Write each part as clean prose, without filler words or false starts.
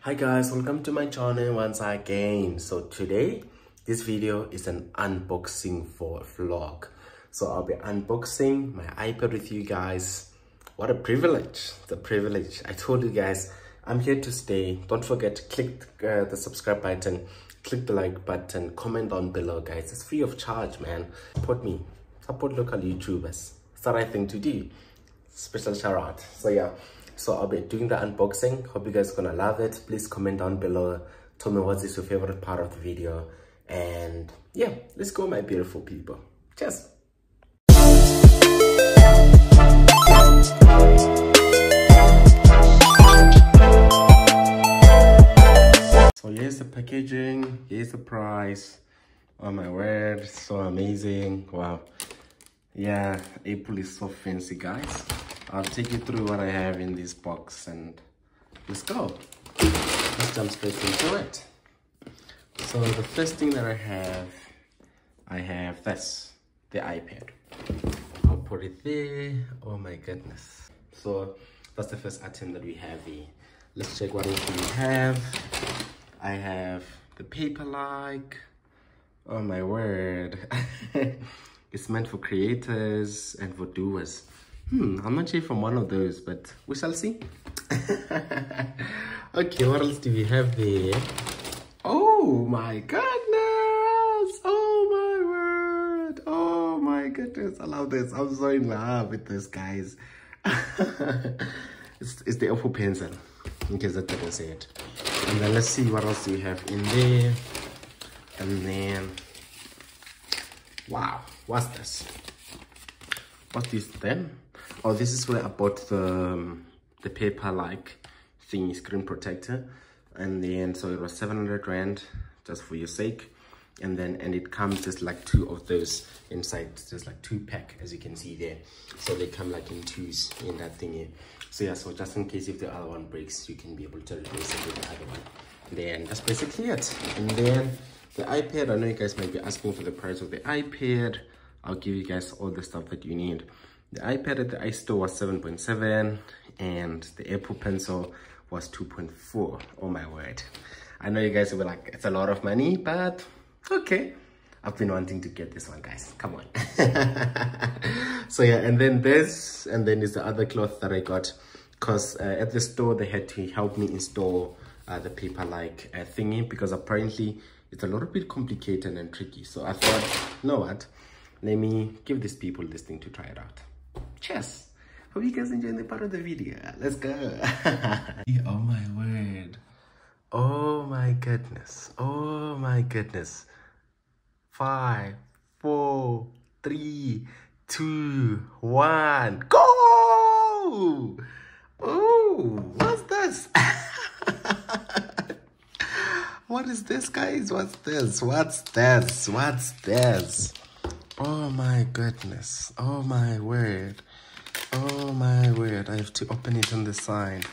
Hi guys, welcome to my channel once again. So today this video is an unboxing for a vlog. So I'll be unboxing my iPad with you guys. What a privilege, the privilege. I told you guys I'm here to stay. Don't forget to click the subscribe button, click the like button, comment down below guys. It's free of charge, man. Support me, support local YouTubers. It's the right thing to do. Special shout out. So yeah, so I'll be doing the unboxing. Hope you guys are gonna love it. Please comment down below, tell me what is your favorite part of the video, and yeah, let's go my beautiful people. Cheers. So here's the packaging, here's the price. Oh my word, so amazing. Wow. Yeah, April is so fancy guys. I'll take you through what I have in this box and let's go. Let's jump straight into it. So the first thing that I have this, the iPad. I'll put it there. Oh my goodness. So that's the first item that we have here. Let's check what else we have. I have the paper-like. Oh my word. It's meant for creators and for doers. I'm not sure if I'm one of those, but we shall see. Okay, what else do we have there? Oh my goodness! Oh my word! Oh my goodness! I love this. I'm so in love with this, guys. it's the Apple Pencil, in case I didn't say it. And then let's see what else do we have in there. And then, wow, what's this? What is then? Oh, this is where I bought the paper-like thingy, screen protector. And then, so it was 700 Rand, just for your sake. And it comes just like two of those inside, just like 2-pack, as you can see there. So they come like in twos in that thingy. So yeah, so just in case if the other one breaks, you can be able to replace it with the other one. Then that's basically it. And then the iPad, I know you guys might be asking for the price of the iPad. I'll give you guys all the stuff that you need. The iPad at the iStore was 7.7 and the Apple Pencil was 2.4. Oh my word. I know you guys will be like, it's a lot of money, but okay. I've been wanting to get this one, guys. Come on. So yeah, and then this, and then is the other cloth that I got. Because at the store, they had to help me install the paper-like thingy, because apparently it's a little bit complicated and tricky. So I thought, you know what? Let me give these people this thing to try it out. Cheers. Hope you guys enjoyed the part of the video. Let's go. Oh my word. Oh my goodness. Oh my goodness. 5, 4, 3, 2, 1. Go! Oh, what's this? What is this, guys? What's this? What's this? What's this? Oh my goodness. Oh my word. Oh my word. I have to open it on the side.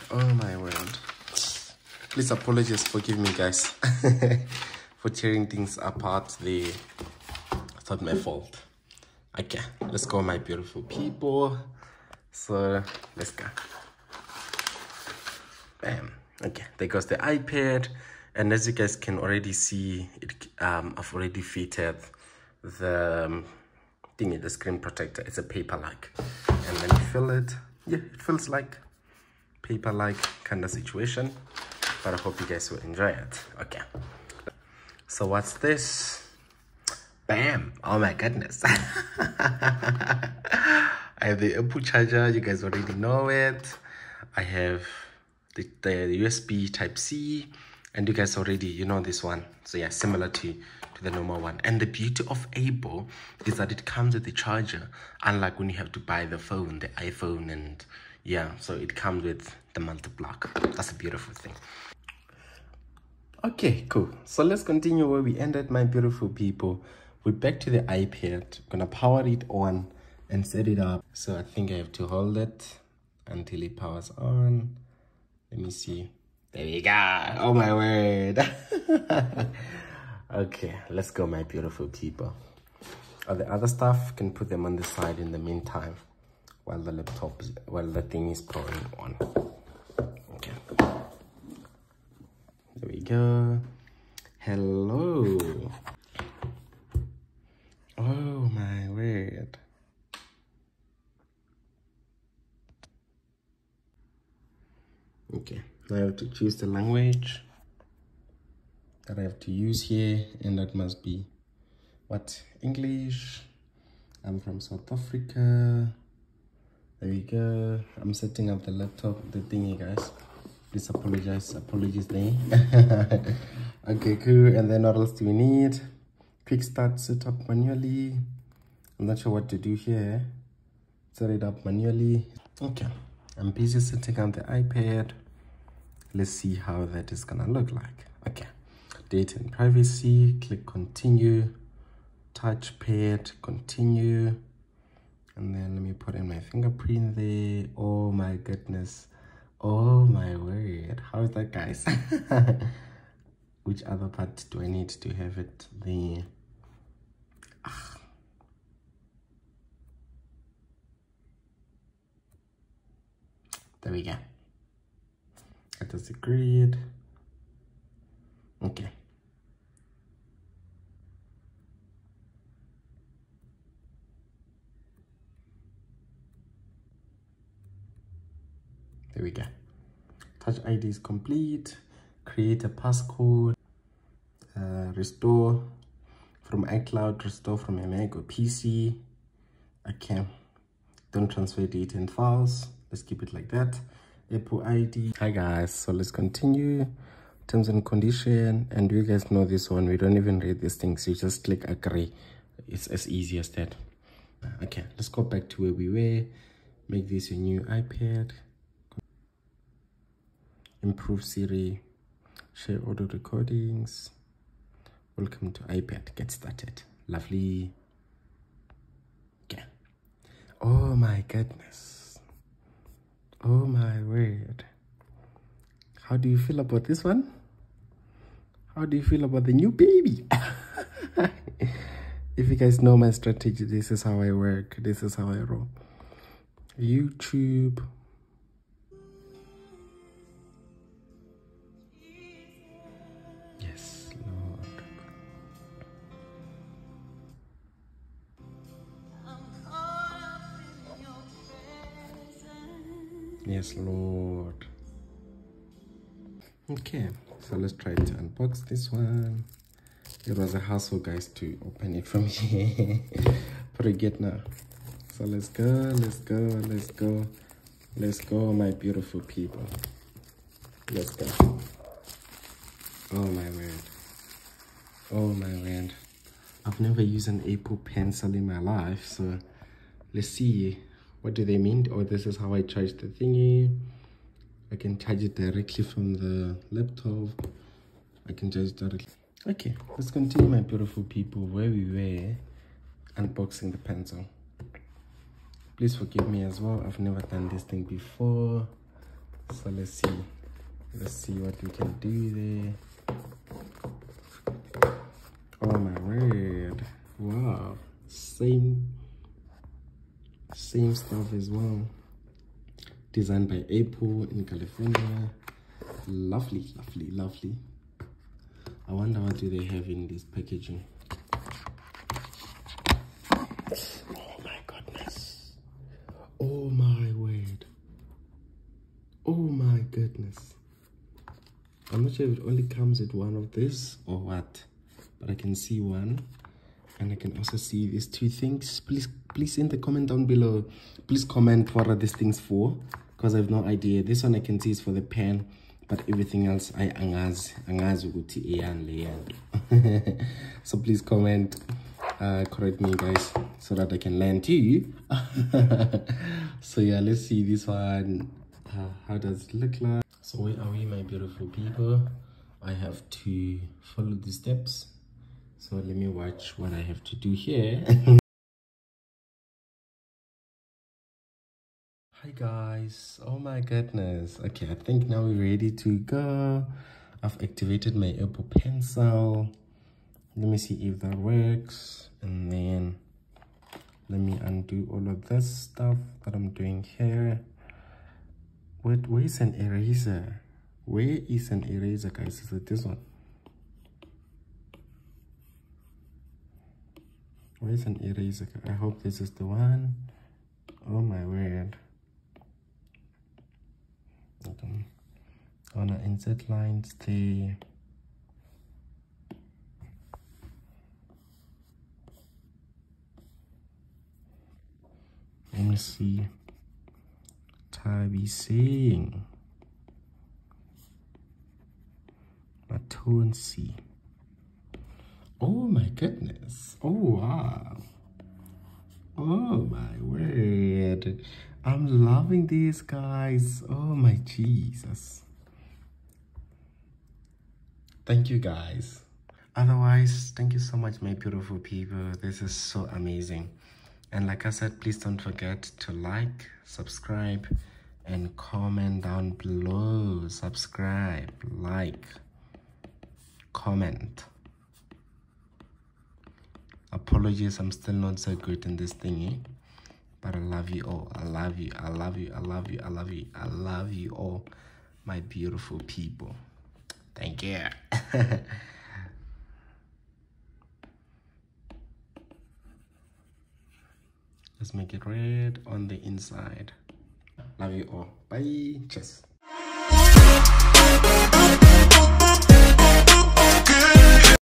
Oh my word. Please apologize, forgive me guys. For tearing things apart there. It's not my fault. Okay, let's go my beautiful people. So let's go. Bam. Okay, there goes the iPad. And as you guys can already see, I've already fitted the thingy, the screen protector. It's a paper-like. And then you feel it. Yeah, it feels like paper-like kind of situation. But I hope you guys will enjoy it. Okay. So what's this? Bam! Oh my goodness. I have the Apple charger. You guys already know it. I have the USB Type-C. And you guys already, you know this one. So yeah, similar to the normal one. And the beauty of Able is that it comes with the charger. Unlike when you have to buy the phone, the iPhone, and yeah. So it comes with the multi-block. That's a beautiful thing. Okay, cool. So let's continue where we ended, my beautiful people. We're back to the iPad. Gonna power it on and set it up. So I think I have to hold it until it powers on. Let me see. There we go. Oh my word. Okay, let's go my beautiful people. The other stuff, can put them on the side in the meantime while the thing is powering on. go. Hello. Oh my word. Okay, now I have to choose the language that I have to use here, and that must be what? English. I'm from South Africa. There we go. I'm setting up the laptop, the thingy, guys. Please apologies there. Okay, cool. And then what else do we need? Quick start setup manually. I'm not sure what to do here. Set it up manually. Okay, I'm busy setting up the iPad. Let's see how that is gonna look like. Okay, data and privacy, click continue, touchpad, continue, and then let me put in my fingerprint there. Oh my goodness, oh my word, how is that, guys? Which other part do I need to have it there? There we go. That is agreed. Okay. There we go. Touch ID is complete. Create a passcode. Restore from iCloud. Restore from a Mac or PC. Okay. Don't transfer data and files. Let's keep it like that. Apple ID. Hi guys. So let's continue. Terms and condition. And you guys know this one. We don't even read these things. You just click agree. It's as easy as that. Okay. Let's go back to where we were. Make this your new iPad. Improve Siri, share audio recordings. Welcome to iPad. Get started. Lovely. Okay. Oh my goodness. Oh my word. How do you feel about this one? How do you feel about the new baby? If you guys know my strategy, this is how I work. This is how I roll. YouTube. Yes, Lord. Okay, so let's try to unbox this one. It was a hassle, guys, to open it from here. Forget now. So let's go, let's go, let's go. Let's go, my beautiful people. Let's go. Oh my word. Oh my word. I've never used an Apple Pencil in my life, so let's see. What do they mean? Oh, this is how I charge the thingy. I can charge it directly from the laptop. I can charge it directly. Okay, let's continue, my beautiful people, where we were unboxing the pencil. Please forgive me as well. I've never done this thing before. So let's see. Let's see what we can do there. Oh my word. Wow. Same stuff as well. Designed by Apple in California. Lovely, lovely, lovely. I wonder what do they have in this packaging. Oh my goodness. Oh my word. Oh my goodness. I'm not sure if it only comes with one of this or what, but I can see one. And I can also see these two things. Please in the comment down below, please comment what are these things for, because I have no idea. This one I can see is for the pen, but everything else I angazi ukuthi iyan. So please comment, correct me guys, so that I can learn too. So yeah, let's see this one. How does it look like? So where are we, my beautiful people? I have to follow the steps. So let me watch what I have to do here. Hi guys. Oh my goodness. Okay, I think now we're ready to go. I've activated my Apple Pencil. Let me see if that works. And then let me undo all of this stuff that I'm doing here. Where's an eraser? Where is an eraser, guys? Is it this one? Where's an eraser? I hope this is the one. Oh my word. Okay. On our insert lines there. Let me see. Thabiseng. C. Oh my goodness. Oh wow. Oh my word. I'm loving these guys. Oh my Jesus. Thank you guys. Otherwise, thank you so much, my beautiful people. This is so amazing. And like I said, please don't forget to like, subscribe, and comment down below. Subscribe, like, comment. Apologies, I'm still not so good in this thingy, but I love you all. I love you. I love you. I love you. I love you. I love you all, my beautiful people. Thank you. Let's make it red on the inside. Love you all. Bye. Cheers.